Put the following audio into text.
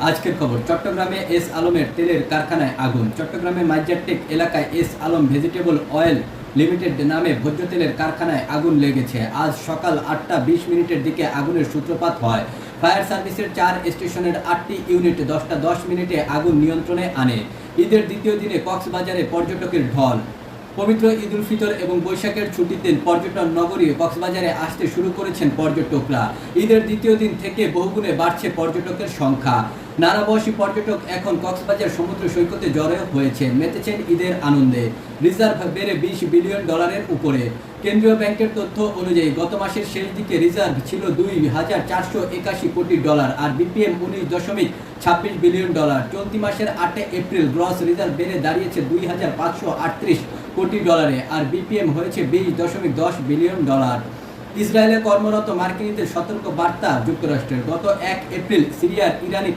আজকের খবর, চট্টগ্রামে এস আলমের তেলের কারখানায় আগুন। চট্টগ্রামের মাইজারটেক এলাকায় S Alam vegetable oil limited নামে ভোজ্য তেলের কারখানায় আগুন লেগেছে। আজ সকাল 8টা 20 দিকে আগুনের সূত্রপাত হয়। ফায়ার সার্ভিসের 4 স্টেশনের 8টি ইউনিট 10টা 10 আগুন নিয়ন্ত্রণে আনে। ঈদের দ্বিতীয় দিনে কক্সবাজারে পর্যটকের ঢল। পবিত্র ঈদ উল ফিতর এবং বৈশাখের ছুটির দিন পর্যটন নগরী কক্সবাজারে আসতে শুরু করেছেন পর্যটকরা। ঈদের দ্বিতীয় দিন থেকে বহুগুণে বাড়ছে পর্যটকের সংখ্যা। নানা বয়সী পর্যটক এখন কক্সবাজার সমুদ্র সৈকতে জড়ো হয়েছেন, মেতেছেন ঈদের আনন্দে। রিজার্ভ বেড়ে $20 বিলিয়ন উপরে। কেন্দ্রীয় ব্যাংকের তথ্য অনুযায়ী গত মাসের শেষ দিকে রিজার্ভ ছিল $2,481 কোটি, আর বিপিএম $19.26 বিলিয়ন। চলতি মাসের 8 এপ্রিল গ্রস রিজার্ভ বেড়ে দাঁড়িয়েছে $2,538 কোটি, আর বিপিএম হয়েছে $20.10 বিলিয়ন। ইসরায়েলে কর্মরত মার্কিনীদের সতর্ক বার্তা যুক্তরাষ্ট্রের। গত 1 এপ্রিল সিরিয়ার ইরানি